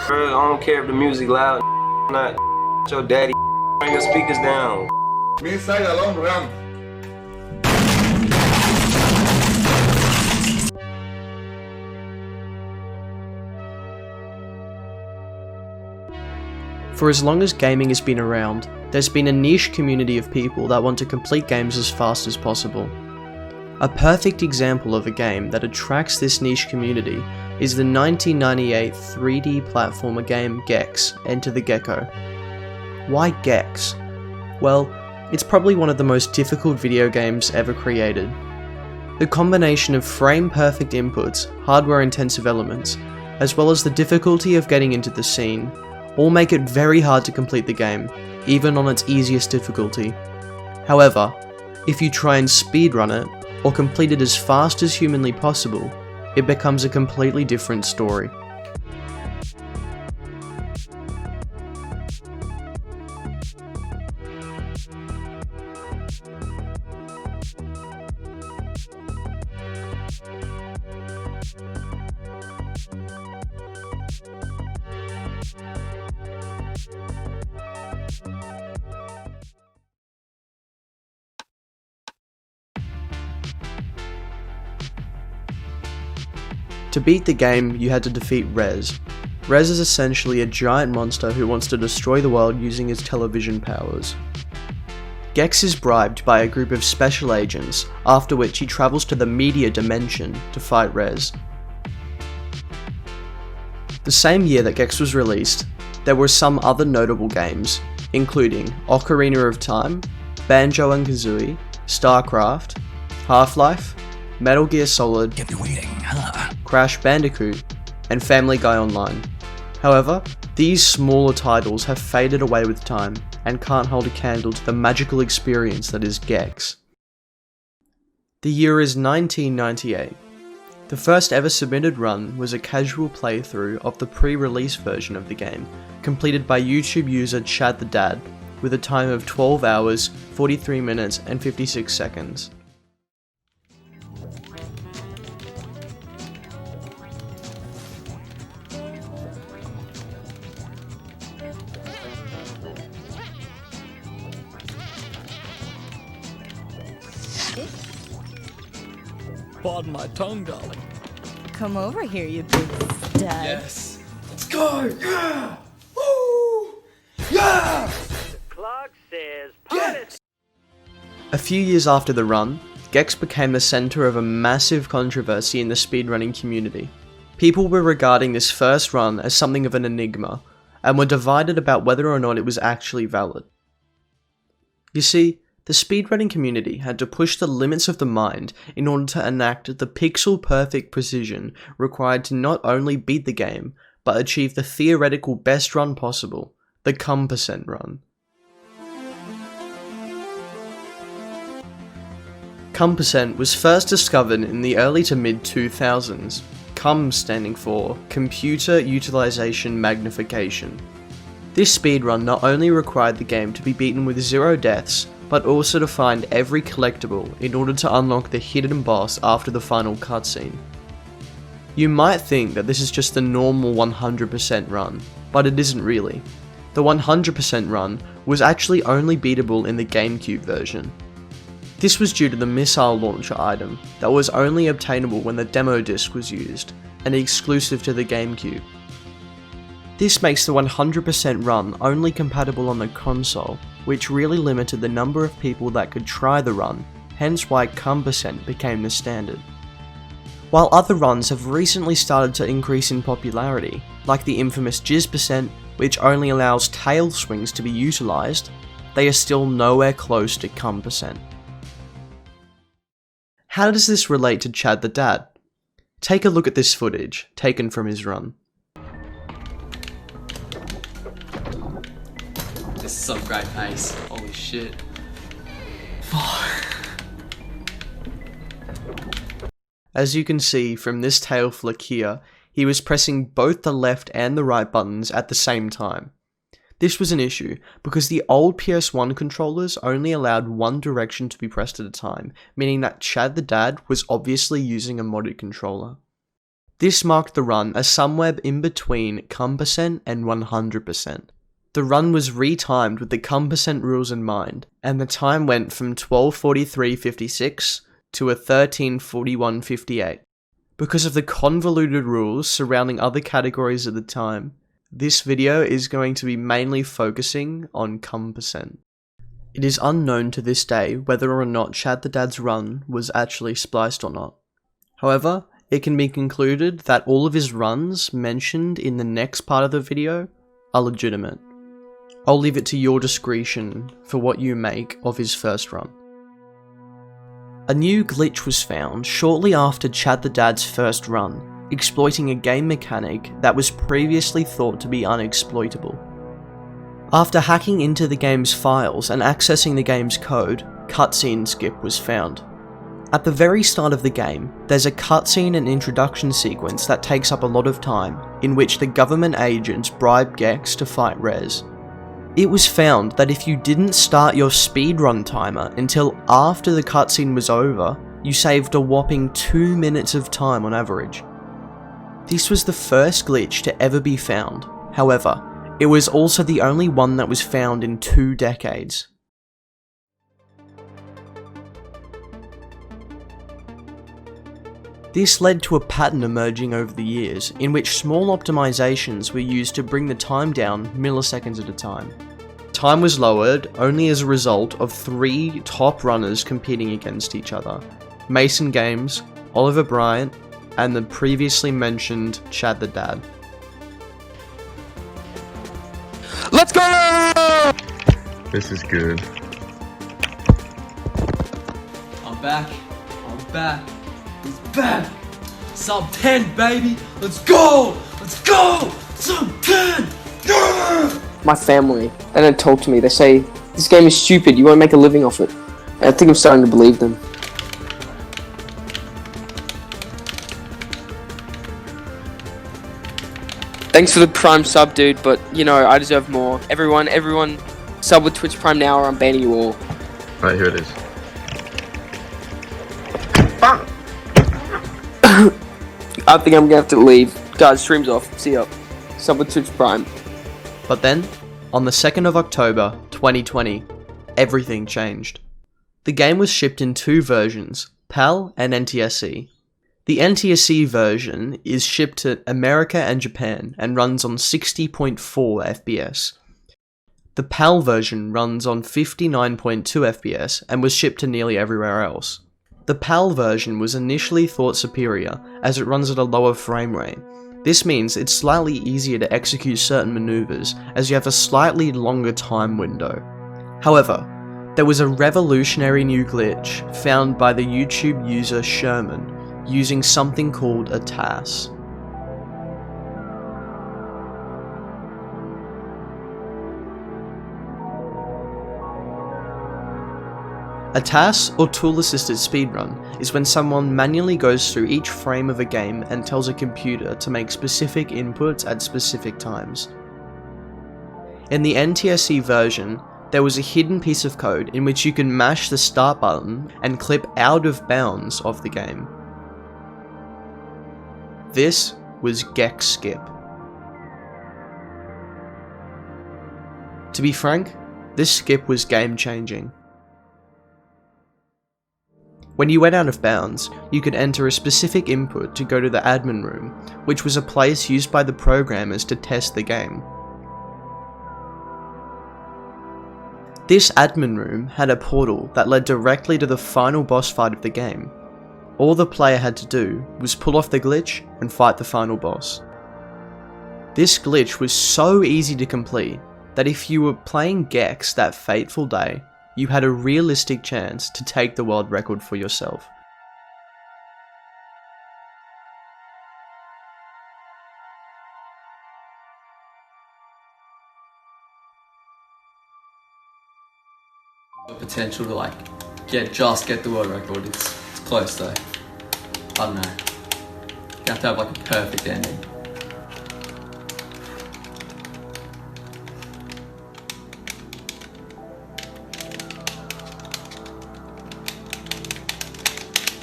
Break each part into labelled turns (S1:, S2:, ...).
S1: Bro, I don't care if the music loud or not. Your daddy, bring your speakers down.
S2: Me inside a long run.
S3: For as long as gaming has been around, there's been a niche community of people that want to complete games as fast as possible. A perfect example of a game that attracts this niche community is the 1998 3D platformer game Gex: Enter the Gecko. Why Gex? Well, it's probably one of the most difficult video games ever created. The combination of frame-perfect inputs, hardware-intensive elements, as well as the difficulty of getting into the scene, all make it very hard to complete the game, even on its easiest difficulty. However, if you try and speedrun it, or complete it as fast as humanly possible, it becomes a completely different story. To beat the game, you had to defeat Rez. Rez is essentially a giant monster who wants to destroy the world using his television powers. Gex is bribed by a group of special agents, after which he travels to the media dimension to fight Rez. The same year that Gex was released, there were some other notable games, including Ocarina of Time, Banjo and Kazooie, StarCraft, Half-Life, Metal Gear Solid,
S4: Kept you waiting, huh?
S3: Crash Bandicoot, and Family Guy Online. However, these smaller titles have faded away with time and can't hold a candle to the magical experience that is Gex. The year is 1998. The first ever submitted run was a casual playthrough of the pre-release version of the game, completed by YouTube user Chad the Dad, with a time of 12 hours, 43 minutes and 56 seconds.
S4: Pardon my tongue, darling.
S5: Come over here, you big stud.
S4: Yes. Let's go! Yeah! Woo! Yeah!
S6: Clock says pilot.
S3: A few years after the run, Gex became the centre of a massive controversy in the speedrunning community. People were regarding this first run as something of an enigma, and were divided about whether or not it was actually valid. You see, the speedrunning community had to push the limits of the mind in order to enact the pixel-perfect precision required to not only beat the game, but achieve the theoretical best run possible, the cum% run. Cum% was first discovered in the early to mid-2000s, cum standing for Computer Utilization Magnification. This speedrun not only required the game to be beaten with 0 deaths, but also to find every collectible in order to unlock the hidden boss after the final cutscene. You might think that this is just the normal 100% run, but it isn't really. The 100% run was actually only beatable in the GameCube version. This was due to the missile launcher item that was only obtainable when the demo disc was used, and exclusive to the GameCube. This makes the 100% run only compatible on the console, which really limited the number of people that could try the run, hence why cum% became the standard. While other runs have recently started to increase in popularity, like the infamous jizz%, which only allows tail swings to be utilised, they are still nowhere close to cum%. How does this relate to Chad the Dad? Take a look at this footage, taken from his run.
S7: This is some great pace. Holy shit.
S3: As you can see from this tail flick here, he was pressing both the left and the right buttons at the same time. This was an issue because the old PS1 controllers only allowed one direction to be pressed at a time, meaning that Chad the Dad was obviously using a modded controller. This marked the run as somewhere in between cum% and 100%. The run was retimed with the cum% rules in mind, and the time went from 12:43.56 to a 13:41.58. Because of the convoluted rules surrounding other categories at the time, this video is going to be mainly focusing on cum%. It is unknown to this day whether or not Chad the Dad's run was actually spliced or not. However, it can be concluded that all of his runs mentioned in the next part of the video are legitimate. I'll leave it to your discretion for what you make of his first run. A new glitch was found shortly after Chad the Dad's first run, exploiting a game mechanic that was previously thought to be unexploitable. After hacking into the game's files and accessing the game's code, cutscene skip was found. At the very start of the game, there's a cutscene and introduction sequence that takes up a lot of time, in which the government agents bribe Gex to fight Rez. It was found that if you didn't start your speedrun timer until after the cutscene was over, you saved a whopping 2 minutes of time on average. This was the first glitch to ever be found. However, it was also the only one that was found in 2 decades. This led to a pattern emerging over the years, in which small optimizations were used to bring the time down milliseconds at a time. Time was lowered only as a result of 3 top runners competing against each other: Mason Games, Oliver Bryant, and the previously mentioned Chad the Dad.
S7: Let's go!
S2: This is good.
S7: I'm back. He's back. Sub 10, baby. Let's go. Sub 10. Yeah!
S8: My family, they don't talk to me. They say, this game is stupid, you won't make a living off it. And I think I'm starting to believe them. Thanks for the Prime sub, dude, but, you know, I deserve more. Everyone, sub with Twitch Prime now or I'm banning you all.
S2: Alright, here it is.
S8: I think I'm gonna have to leave. Guys, stream's off. See ya. Sub with Twitch Prime.
S3: But then, on the 2nd of October 2020, everything changed. The game was shipped in 2 versions, PAL and NTSC. The NTSC version is shipped to America and Japan and runs on 60.4 FPS. The PAL version runs on 59.2 FPS and was shipped to nearly everywhere else. The PAL version was initially thought superior as it runs at a lower frame rate. This means it's slightly easier to execute certain maneuvers as you have a slightly longer time window. However, there was a revolutionary new glitch found by the YouTube user Sherman using something called a TAS. A TAS, or tool-assisted speedrun, is when someone manually goes through each frame of a game and tells a computer to make specific inputs at specific times. In the NTSC version, there was a hidden piece of code in which you can mash the start button and clip out of bounds of the game. This was Gex Skip. To be frank, this skip was game-changing. When you went out of bounds, you could enter a specific input to go to the admin room, which was a place used by the programmers to test the game. This admin room had a portal that led directly to the final boss fight of the game. All the player had to do was pull off the glitch and fight the final boss. This glitch was so easy to complete that if you were playing Gex that fateful day, you had a realistic chance to take the world record for yourself.
S7: The potential to get the world record. It's close though. I don't know. You have to have a perfect ending.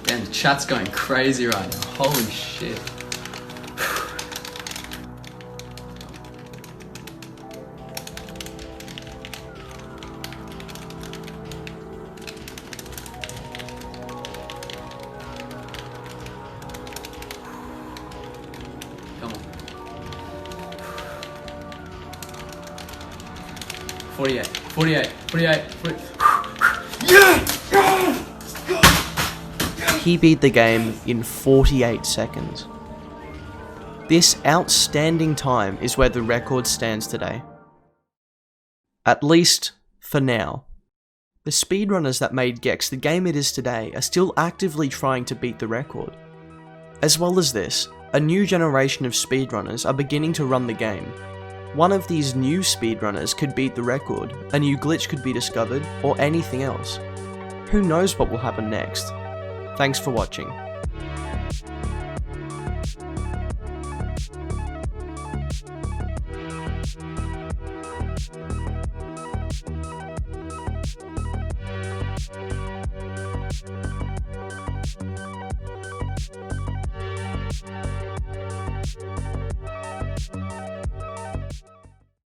S7: Damn, the chat's going crazy right now. Holy shit. 48, 48, 48, 40.
S3: He beat the game in 48 seconds. This outstanding time is where the record stands today. At least, for now. The speedrunners that made Gex the game it is today are still actively trying to beat the record. As well as this, a new generation of speedrunners are beginning to run the game. One of these new speedrunners could beat the record, a new glitch could be discovered, or anything else. Who knows what will happen next? Thanks for watching.